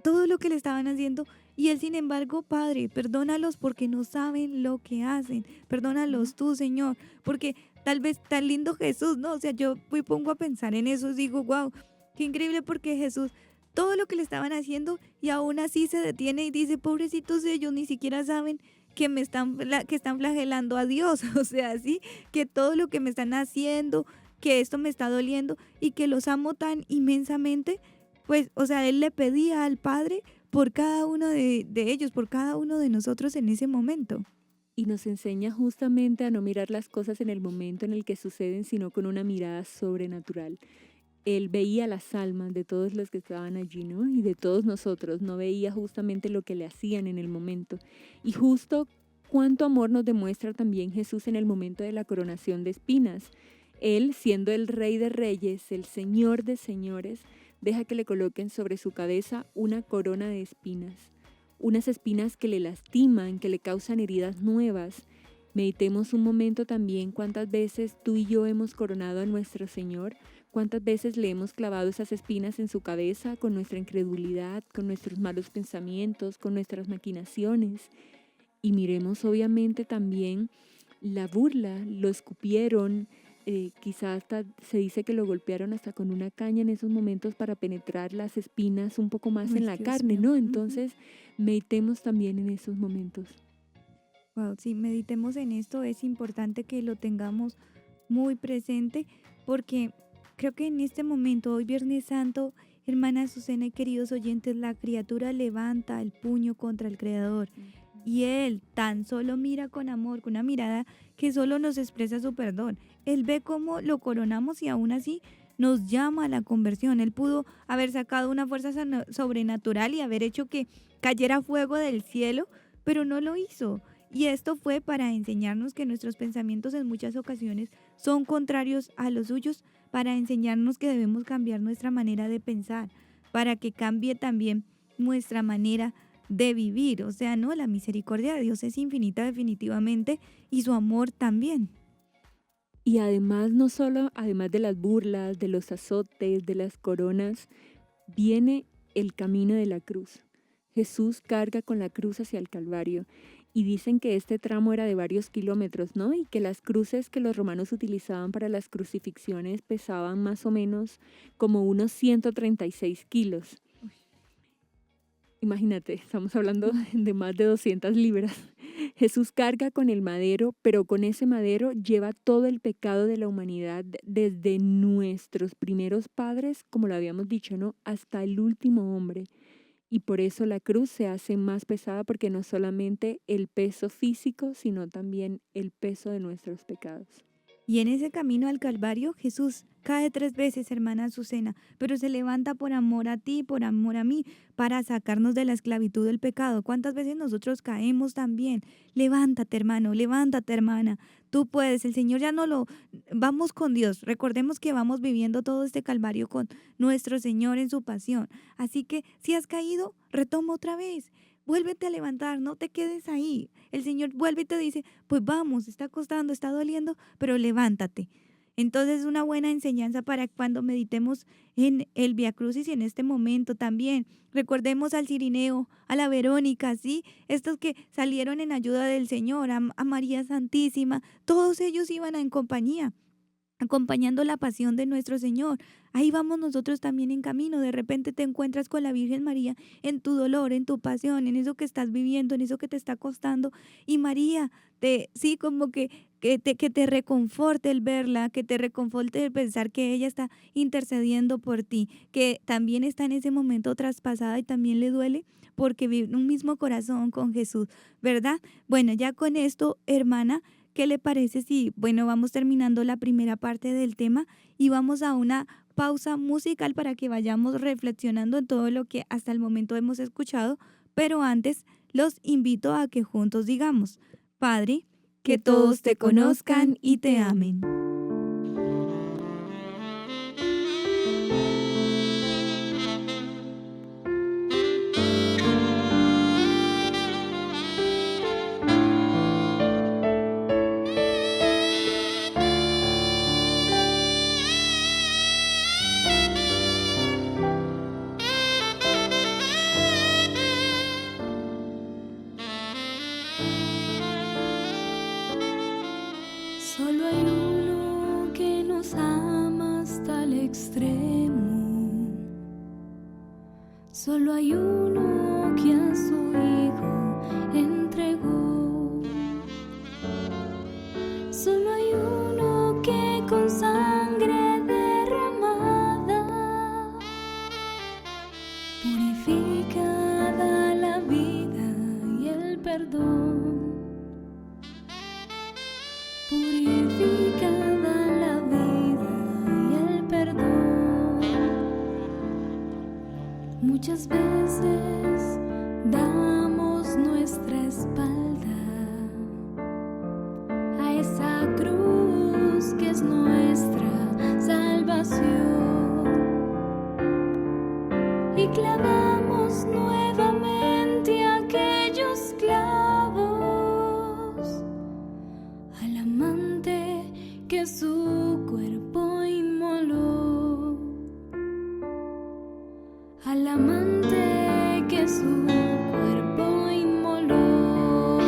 Todo lo que le estaban haciendo, y Él, sin embargo, Padre, perdónalos porque no saben lo que hacen. Perdónalos tú, Señor, porque tal vez tan lindo Jesús, ¿no? O sea, yo me pongo a pensar en eso, digo, wow, qué increíble, porque Jesús, todo lo que le estaban haciendo, y aún así se detiene y dice, pobrecitos ellos, ni siquiera saben que que están flagelando a Dios. O sea, sí, que todo lo que me están haciendo, que esto me está doliendo y que los amo tan inmensamente, pues, o sea, Él le pedía al Padre por cada uno de ellos, por cada uno de nosotros en ese momento. Y nos enseña justamente a no mirar las cosas en el momento en el que suceden, sino con una mirada sobrenatural. Él veía las almas de todos los que estaban allí, ¿no? Y de todos nosotros, no veía justamente lo que le hacían en el momento. Y justo cuánto amor nos demuestra también Jesús en el momento de la coronación de espinas. Él, siendo el Rey de Reyes, el Señor de Señores, deja que le coloquen sobre su cabeza una corona de espinas. Unas espinas que le lastiman, que le causan heridas nuevas. Meditemos un momento también cuántas veces tú y yo hemos coronado a nuestro Señor, cuántas veces le hemos clavado esas espinas en su cabeza con nuestra incredulidad, con nuestros malos pensamientos, con nuestras maquinaciones. Y miremos obviamente también la burla, lo escupieron, quizás hasta se dice que lo golpearon hasta con una caña en esos momentos para penetrar las espinas un poco más en la carne, ¿no? Entonces, meditemos también en esos momentos. Wow, sí, meditemos en esto, es importante que lo tengamos muy presente, porque creo que en este momento, hoy Viernes Santo, Hermana Azucena y queridos oyentes, la criatura levanta el puño contra el Creador y Él tan solo mira con amor, con una mirada que solo nos expresa su perdón. Él ve cómo lo coronamos y aún así nos llama a la conversión. Él pudo haber sacado una fuerza sobrenatural y haber hecho que cayera fuego del cielo, pero no lo hizo. Y esto fue para enseñarnos que nuestros pensamientos en muchas ocasiones son contrarios a los suyos, para enseñarnos que debemos cambiar nuestra manera de pensar, para que cambie también nuestra manera de vivir. O sea, no, la misericordia de Dios es infinita definitivamente y su amor también. Y además, no solo, además de las burlas, de los azotes, de las coronas, viene el camino de la cruz. Jesús carga con la cruz hacia el Calvario y dicen que este tramo era de varios kilómetros, ¿no? Y que las cruces que los romanos utilizaban para las crucifixiones pesaban más o menos como unos 136 kilos. Imagínate, estamos hablando de más de 200 libras. Jesús carga con el madero, pero con ese madero lleva todo el pecado de la humanidad desde nuestros primeros padres, como lo habíamos dicho, ¿no? Hasta el último hombre. Y por eso la cruz se hace más pesada, porque no solamente el peso físico, sino también el peso de nuestros pecados. Y en ese camino al Calvario, Jesús cae 3 veces, hermana Azucena, pero se levanta por amor a ti, por amor a mí, para sacarnos de la esclavitud del pecado. ¿Cuántas veces nosotros caemos también? Levántate, hermano, levántate, hermana. Tú puedes, el Señor ya no lo... Vamos con Dios. Recordemos que vamos viviendo todo este Calvario con nuestro Señor en su pasión. Así que si has caído, retoma otra vez. Vuélvete a levantar, no te quedes ahí. El Señor vuelve y te dice, pues vamos, está costando, está doliendo, pero levántate. Entonces es una buena enseñanza para cuando meditemos en el Vía Crucis y en este momento también. Recordemos al Cirineo, a la Verónica, ¿sí? Estos que salieron en ayuda del Señor, a María Santísima, todos ellos iban en compañía, acompañando la pasión de nuestro Señor. Ahí vamos nosotros también en camino. De repente te encuentras con la Virgen María en tu dolor, en tu pasión, en eso que estás viviendo, en eso que te está costando. Y María, como que te reconforte el verla, que te reconforte el pensar que ella está intercediendo por ti, que también está en ese momento traspasada y también le duele porque vive un mismo corazón con Jesús, ¿verdad? Bueno, ya con esto, hermana, ¿qué le parece si, vamos terminando la primera parte del tema y vamos a una pausa musical para que vayamos reflexionando en todo lo que hasta el momento hemos escuchado? Pero antes, los invito a que juntos digamos, Padre, que todos te conozcan y te amen. Solo hay uno que nos ama hasta el extremo. Solo hay uno que a su Hijo entregó. Solo hay uno que con sangre derramada purifica, da la vida y el perdón. Purificada la vida y el perdón. Muchas veces damos nuestra espalda a esa cruz que es nuestra salvación y clavamos nuevamente aquellos clavos al amante que su cuerpo inmoló, al amante que su cuerpo inmoló.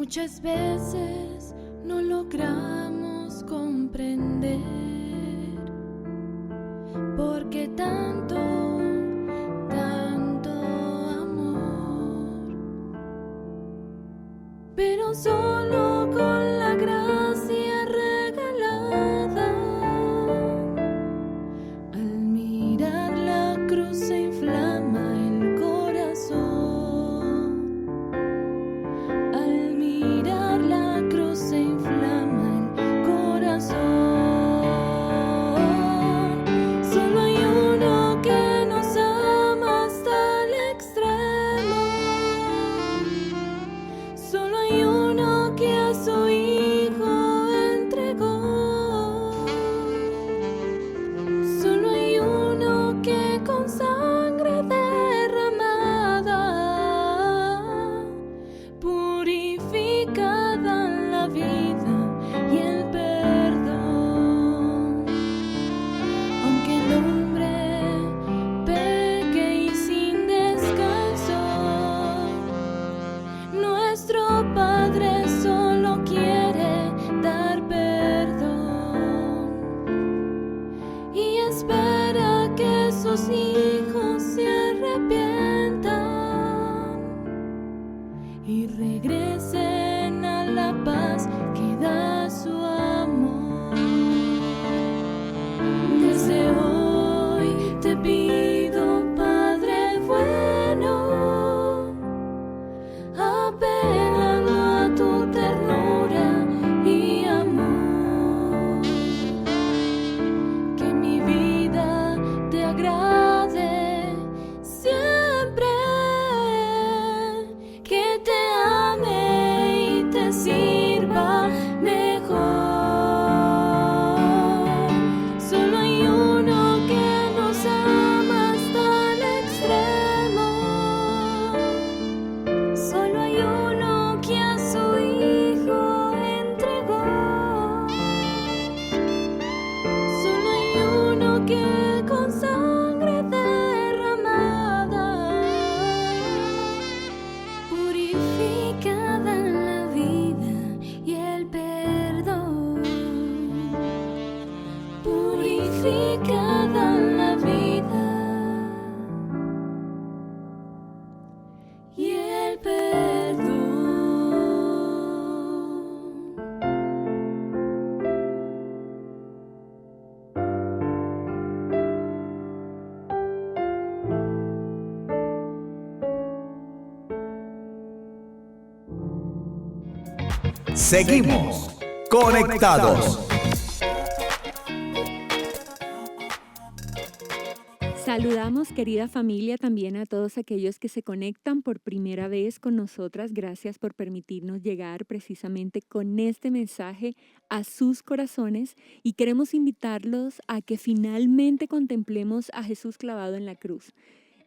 Muchas veces no logramos comprender por qué tanto amor, pero solo con la gracia regalada, al mirar la cruz se inflama el corazón. Al mirar la cruz se inflama el corazón. Solo hay uno que nos ama hasta el extremo. Solo hay uno que a su Hijo entregó. Solo hay uno que con sangre derramada purificada la vida y el perdón. Aunque el hombre peque y sin descanso, nuestro Padre solo quiere dar perdón y espera que sus hijos se arrepientan y regresen a la paz que da su amor. Desde hoy te pido, Padre bueno, apelando a tu ternura y amor, que mi vida te agrade siempre, que te ame y te sirva mejor. Solo hay uno que nos ama hasta el extremo. Solo hay uno que a su Hijo entregó. Solo hay uno que con sangre derramada purificada la vida y el perdón. Purificada la vida y el perdón. Seguimos conectados. Saludamos, querida familia, también a todos aquellos que se conectan por primera vez con nosotras. Gracias por permitirnos llegar precisamente con este mensaje a sus corazones y queremos invitarlos a que finalmente contemplemos a Jesús clavado en la cruz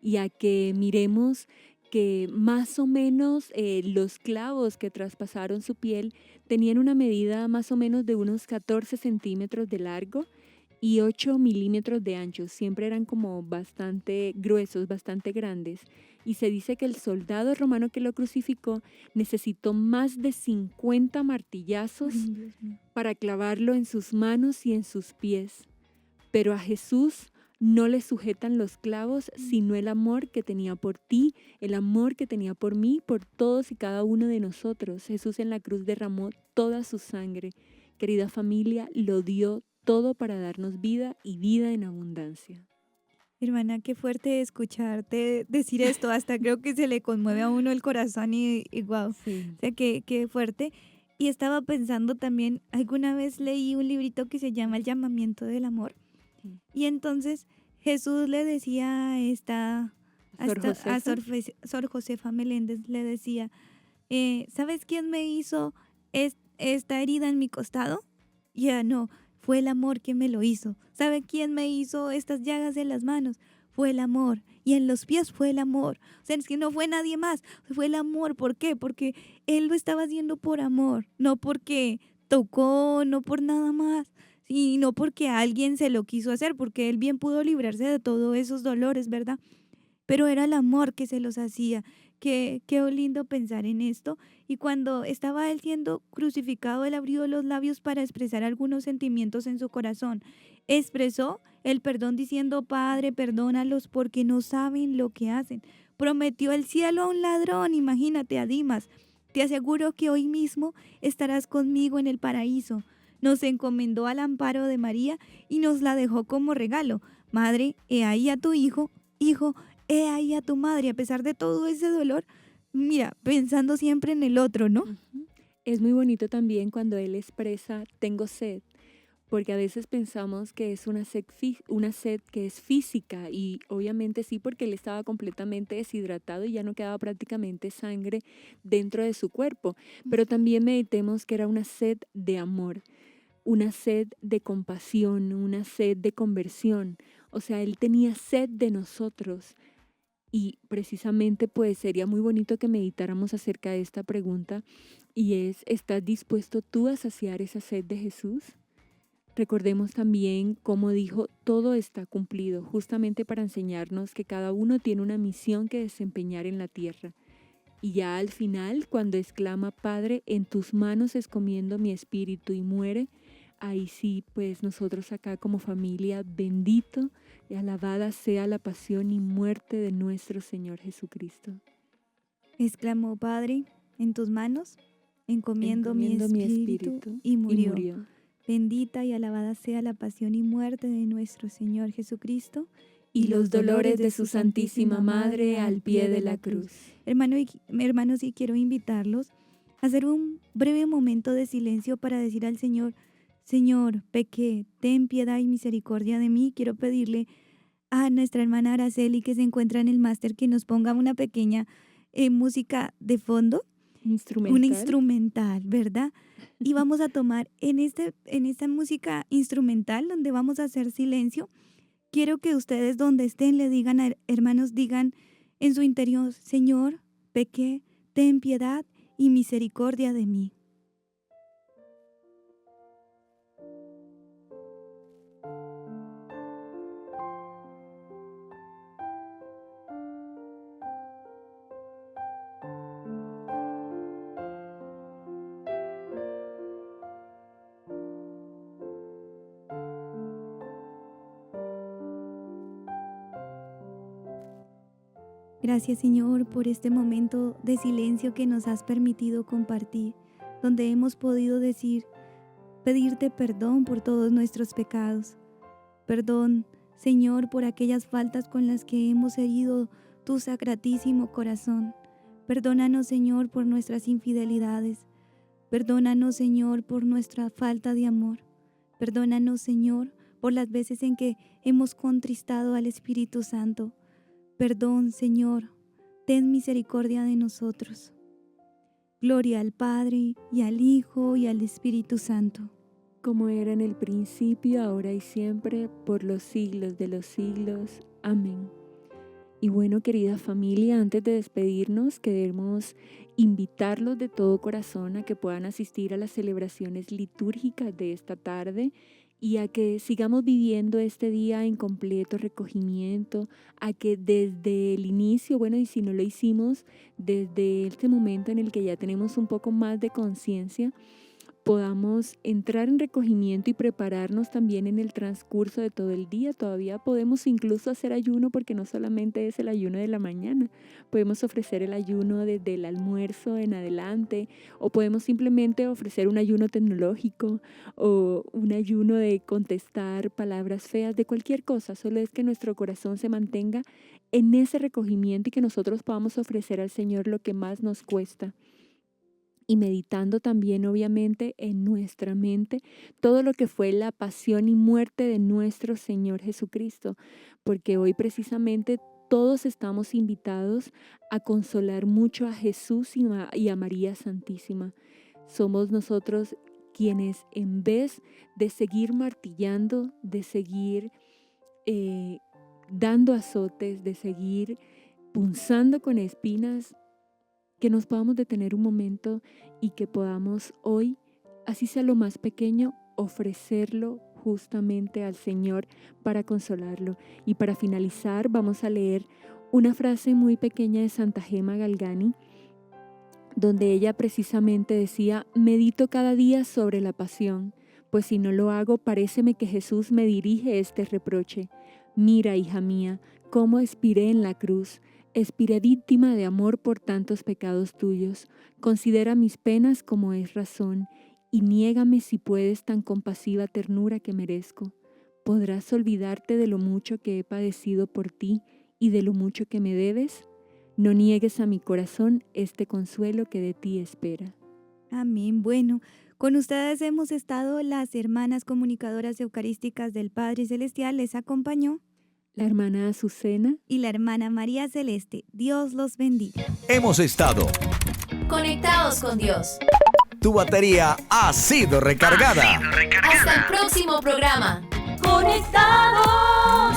y a que miremos que más o menos los clavos que traspasaron su piel tenían una medida más o menos de unos 14 centímetros de largo y 8 milímetros de ancho. Siempre eran como bastante gruesos, bastante grandes. Y se dice que el soldado romano que lo crucificó necesitó más de 50 martillazos Ay, Dios mío. para clavarlo en sus manos y en sus pies. Pero a Jesús no le sujetan los clavos, sino el amor que tenía por ti, el amor que tenía por mí, por todos y cada uno de nosotros. Jesús en la cruz derramó toda su sangre. Querida familia, lo dio todo para darnos vida y vida en abundancia. Hermana, qué fuerte escucharte decir esto. Hasta creo que se le conmueve a uno el corazón y wow. Sí. O sea, qué fuerte. Y estaba pensando también, alguna vez leí un librito que se llama El llamamiento del amor. Sí. Y entonces Jesús le decía a Sor Josefa Meléndez, le decía, ¿sabes quién me hizo esta herida en mi costado? Ya no, fue el amor quien me lo hizo. ¿Sabe quién me hizo estas llagas en las manos? Fue el amor. Y en los pies fue el amor. O sea, es que no fue nadie más, fue el amor. ¿Por qué? Porque Él lo estaba haciendo por amor, no porque tocó, no por nada más, y no porque alguien se lo quiso hacer, porque Él bien pudo librarse de todos esos dolores, ¿verdad? Pero era el amor que se los hacía, Qué lindo pensar en esto. Y cuando estaba él siendo crucificado, él abrió los labios para expresar algunos sentimientos en su corazón. Expresó el perdón diciendo, Padre, perdónalos porque no saben lo que hacen. Prometió el cielo a un ladrón, imagínate, a Dimas. Te aseguro que hoy mismo estarás conmigo en el paraíso. Nos encomendó al amparo de María y nos la dejó como regalo. Madre, he ahí a tu hijo, hijo, he ahí a tu madre. A pesar de todo ese dolor, mira, pensando siempre en el otro, ¿no? Ujú. Es muy bonito también cuando él expresa tengo sed, porque a veces pensamos que es una sed que es física y obviamente sí, porque él estaba completamente deshidratado y ya no quedaba prácticamente sangre dentro de su cuerpo, pero también meditemos que era una sed de amor, una sed de compasión, una sed de conversión. O sea, él tenía sed de nosotros. Y precisamente pues sería muy bonito que meditáramos acerca de esta pregunta y es, ¿estás dispuesto tú a saciar esa sed de Jesús? Recordemos también cómo dijo, todo está cumplido, justamente para enseñarnos que cada uno tiene una misión que desempeñar en la tierra. Y ya al final, cuando exclama, Padre, en tus manos escomiendo mi espíritu y muere, ahí sí, pues nosotros acá como familia, bendito y alabada sea la pasión y muerte de nuestro Señor Jesucristo. Exclamó, Padre, en tus manos encomiendo mi Encomiendo mi espíritu espíritu y y murió. murió. Bendita y alabada sea la pasión y muerte de nuestro Señor Jesucristo Y los dolores de su Santísima Madre al pie de la cruz. Hermanos, y quiero invitarlos a hacer un breve momento de silencio para decir al Señor, Señor, pequé, ten piedad y misericordia de mí. Quiero pedirle a nuestra hermana Araceli, que se encuentra en el máster, que nos ponga una pequeña música de fondo, una instrumental, ¿verdad? Y vamos a tomar en esta música instrumental donde vamos a hacer silencio. Quiero que ustedes donde estén le digan, hermanos, digan en su interior, Señor, pequé, ten piedad y misericordia de mí. Gracias, Señor, por este momento de silencio que nos has permitido compartir, donde hemos podido pedirte perdón por todos nuestros pecados. Perdón, Señor, por aquellas faltas con las que hemos herido tu sacratísimo corazón. Perdónanos, Señor, por nuestras infidelidades. Perdónanos, Señor, por nuestra falta de amor. Perdónanos, Señor, por las veces en que hemos contristado al Espíritu Santo. Perdón, Señor, ten misericordia de nosotros. Gloria al Padre, y al Hijo, y al Espíritu Santo. Como era en el principio, ahora y siempre, por los siglos de los siglos. Amén. Y bueno, querida familia, antes de despedirnos, queremos invitarlos de todo corazón a que puedan asistir a las celebraciones litúrgicas de esta tarde y a que sigamos viviendo este día en completo recogimiento, a que desde el inicio, bueno, y si no lo hicimos, desde este momento en el que ya tenemos un poco más de conciencia, podamos entrar en recogimiento y prepararnos también en el transcurso de todo el día. Todavía podemos incluso hacer ayuno porque no solamente es el ayuno de la mañana, podemos ofrecer el ayuno desde el almuerzo en adelante o podemos simplemente ofrecer un ayuno tecnológico o un ayuno de contestar palabras feas, de cualquier cosa. Solo es que nuestro corazón se mantenga en ese recogimiento y que nosotros podamos ofrecer al Señor lo que más nos cuesta. Y meditando también obviamente en nuestra mente todo lo que fue la pasión y muerte de nuestro Señor Jesucristo, porque hoy precisamente todos estamos invitados a consolar mucho a Jesús y a María Santísima. Somos nosotros quienes en vez de seguir martillando, de seguir dando azotes, de seguir punzando con espinas, que nos podamos detener un momento y que podamos hoy, así sea lo más pequeño, ofrecerlo justamente al Señor para consolarlo. Y para finalizar vamos a leer una frase muy pequeña de Santa Gema Galgani, donde ella precisamente decía: medito cada día sobre la pasión, pues si no lo hago, paréceme que Jesús me dirige este reproche. Mira, hija mía, cómo expiré en la cruz, expiré víctima de amor por tantos pecados tuyos. Considera mis penas como es razón, y niégame si puedes tan compasiva ternura que merezco. ¿Podrás olvidarte de lo mucho que he padecido por ti y de lo mucho que me debes? No niegues a mi corazón este consuelo que de ti espera. Amén. Bueno, con ustedes hemos estado las hermanas comunicadoras eucarísticas del Padre Celestial. Les acompañó La hermana Azucena y la hermana María Celeste. Dios los bendiga. Hemos estado. Conectados con Dios. Tu batería ha sido recargada. Hasta el próximo programa. Conectados.